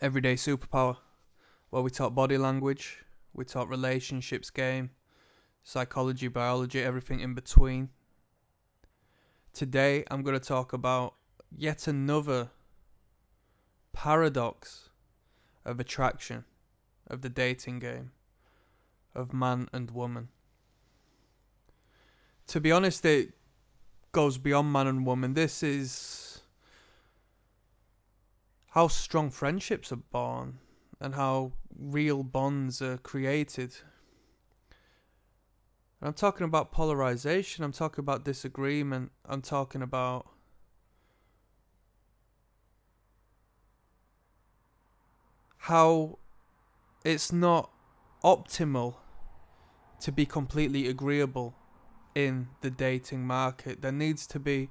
Everyday Superpower, where we talk body language, we talk relationships game, psychology, biology, everything in between. Today I'm going to talk about yet another paradox of attraction, of the dating game, of man and woman. To be honest, it goes beyond man and woman. This is how strong friendships are born and how real bonds are created. And I'm talking about polarization, I'm talking about disagreement, I'm talking about how it's not optimal to be completely agreeable in the dating market. There needs to be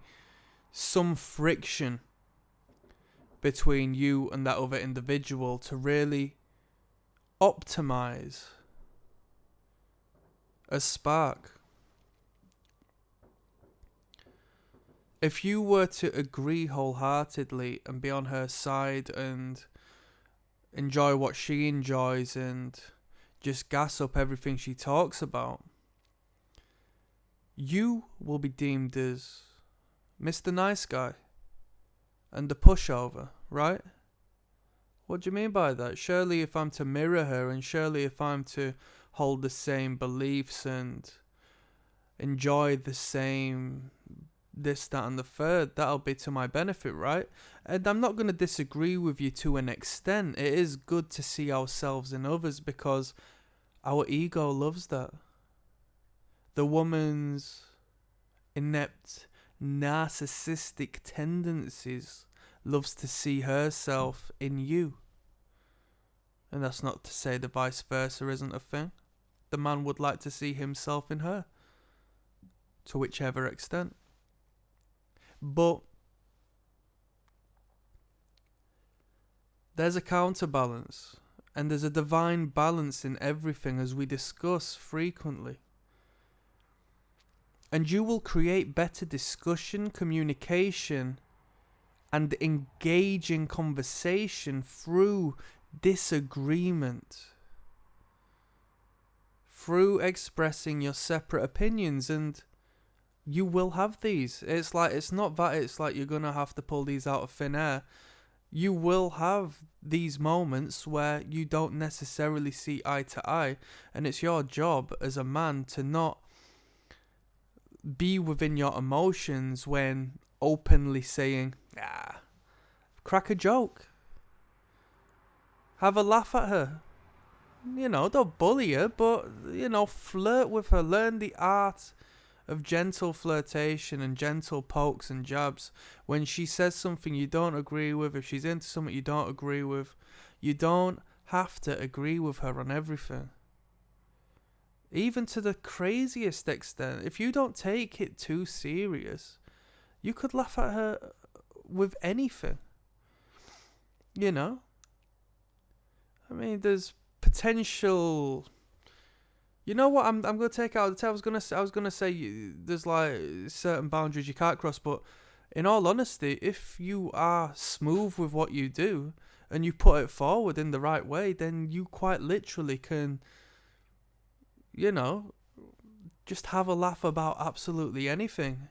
some friction between you and that other individual to really optimize a spark. If you were to agree wholeheartedly and be on her side and enjoy what she enjoys and just gas up everything she talks about, you will be deemed as Mr. Nice Guy and the pushover, right? What do you mean by that? Surely if I'm to mirror her, and surely if I'm to hold the same beliefs and enjoy the same this, that and the third, that'll be to my benefit, right? And I'm not going to disagree with you to an extent. It is good to see ourselves in others because our ego loves that. The woman's inept narcissistic tendencies loves to see herself in you. And that's not to say the vice versa isn't a thing. The man would like to see himself in her, to whichever extent. But there's a counterbalance, and there's a divine balance in everything, as we discuss frequently. And you will create better discussion, communication, and engaging conversation through disagreement, through expressing your separate opinions, and you will have these. It's not that it's like you're gonna have to pull these out of thin air. You will have these moments where you don't necessarily see eye to eye, and it's your job as a man to not be within your emotions when openly saying, crack a joke, have a laugh at her. Don't bully her, but, flirt with her. Learn the art of gentle flirtation and gentle pokes and jabs. When she says something you don't agree with, if she's into something you don't agree with, you don't have to agree with her on everything. Even to the craziest extent, if you don't take it too serious, you could laugh at her with anything. I mean, there's potential. You know what? I'm gonna take out the tail. I was gonna say there's like certain boundaries you can't cross, but in all honesty, if you are smooth with what you do and you put it forward in the right way, then you quite literally can, just have a laugh about absolutely anything.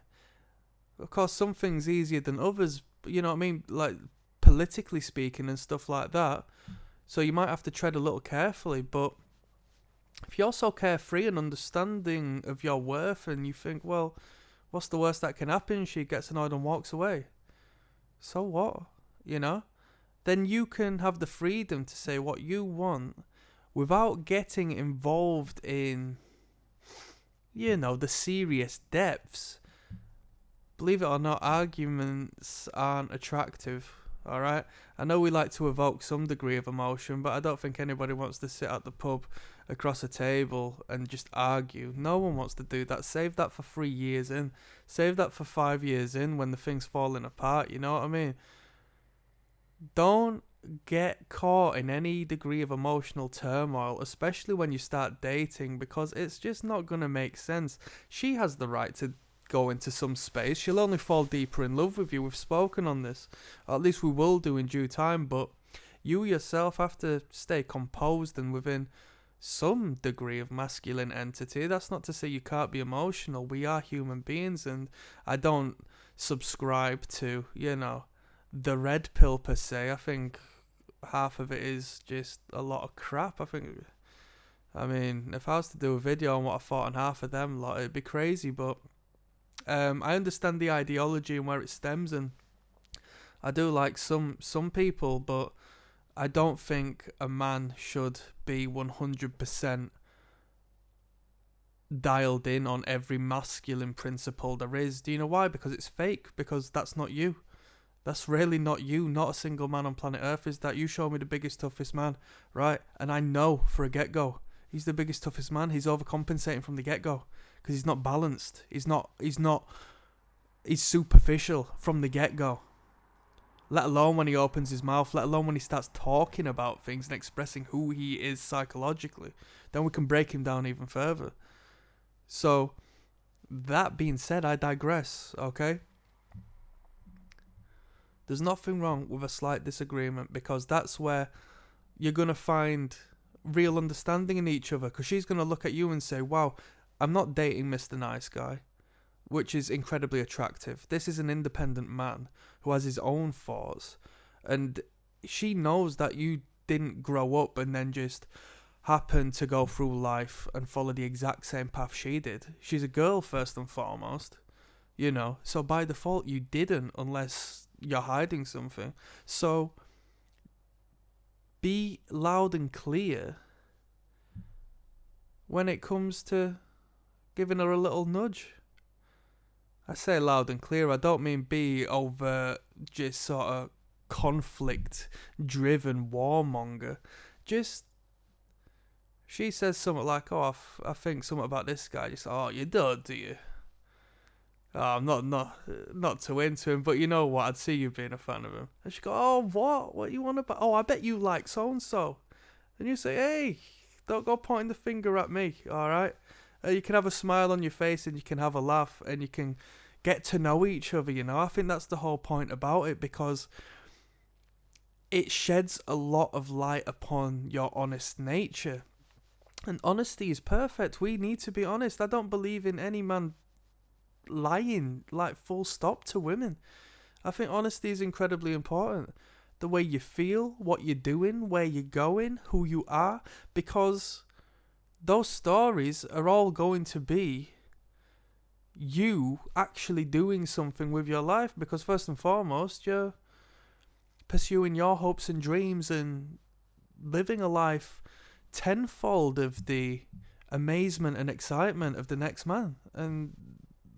Of course, some things easier than others. You know what I mean? Like politically speaking and stuff like that. So you might have to tread a little carefully, but if you're so carefree and understanding of your worth and you think, well, what's the worst that can happen? She gets annoyed and walks away. So what? Then you can have the freedom to say what you want without getting involved in, the serious depths. Believe it or not, arguments aren't attractive. Alright? I know we like to evoke some degree of emotion, but I don't think anybody wants to sit at the pub across a table and just argue. No one wants to do that. Save that for 3 years in. Save that for 5 years in when the thing's falling apart, you know what I mean? Don't get caught in any degree of emotional turmoil, especially when you start dating, because it's just not going to make sense. She has the right to go into some space. She'll only fall deeper in love with you. We've spoken on this. Or at least we will do in due time, but You yourself have to stay composed and within some degree of masculine entity. That's not to say you can't be emotional. We are human beings, and I don't subscribe to, the red pill per se. I think half of it is just a lot of crap. I mean, if I was to do a video on what I thought on half of them, like, it'd be crazy, but I understand the ideology and where it stems, and I do like some people, but I don't think a man should be 100% dialed in on every masculine principle there is. Do you know why? Because it's fake. Because that's not you. That's really not you. Not a single man on planet Earth is that. You show me the biggest, toughest man, right? And I know for a get-go, he's the biggest, toughest man. He's overcompensating from the get-go because he's not balanced. He's superficial from the get-go. Let alone when he opens his mouth, let alone when he starts talking about things and expressing who he is psychologically. Then we can break him down even further. So, that being said, I digress, okay? There's nothing wrong with a slight disagreement, because that's where you're going to find real understanding in each other. Because she's going to look at you and say, wow, I'm not dating Mr. Nice Guy, which is incredibly attractive. This is an independent man who has his own thoughts. And she knows that you didn't grow up and then just happen to go through life and follow the exact same path she did. She's a girl first and foremost, So by default, you didn't, unless you're hiding something. So be loud and clear when it comes to giving her a little nudge. I say loud and clear, I don't mean be over just sort of conflict-driven warmonger. Just, she says something like, oh, I think something about this guy. Just, oh, you don't, do you? Oh, I'm not too into him, but you know what? I'd see you being a fan of him. And she go, oh, what? What you want about? Oh, I bet you like so-and-so. And you say, hey, don't go pointing the finger at me, all right? You can have a smile on your face and you can have a laugh and you can get to know each other, I think that's the whole point about it, because it sheds a lot of light upon your honest nature. And honesty is perfect. We need to be honest. I don't believe in any man lying, like, full stop to women. I think honesty is incredibly important. The way you feel, what you're doing, where you're going, who you are, because those stories are all going to be you actually doing something with your life, because first and foremost, you're pursuing your hopes and dreams and living a life tenfold of the amazement and excitement of the next man. And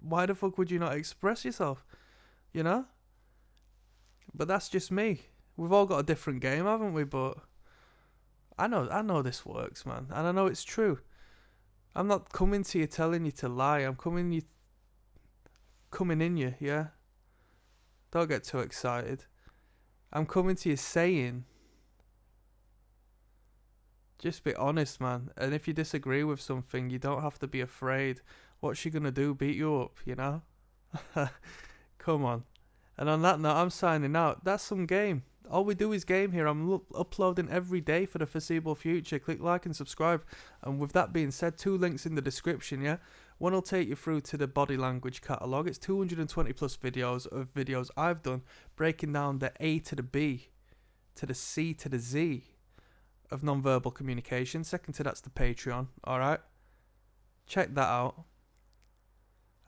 why the fuck would you not express yourself, But that's just me. We've all got a different game, haven't we? But I know this works, man, and I know it's true. I'm not coming to you telling you to lie. I'm coming in you, yeah? Don't get too excited. I'm coming to you saying, just be honest, man. And if you disagree with something, you don't have to be afraid. What's she gonna do? Beat you up, Come on. And on that note, I'm signing out. That's some game. All we do is game here. I'm uploading every day for the foreseeable future. Click like and subscribe. And with that being said, 2 links in the description, yeah? One will take you through to the body language catalogue. It's 220 plus videos I've done breaking down the A to the B to the C to the Z of non-verbal communication. Second to that's the Patreon, alright? Check that out.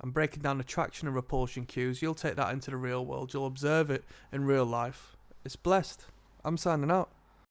I'm breaking down attraction and repulsion cues. You'll take that into the real world. You'll observe it in real life. It's blessed. I'm signing out.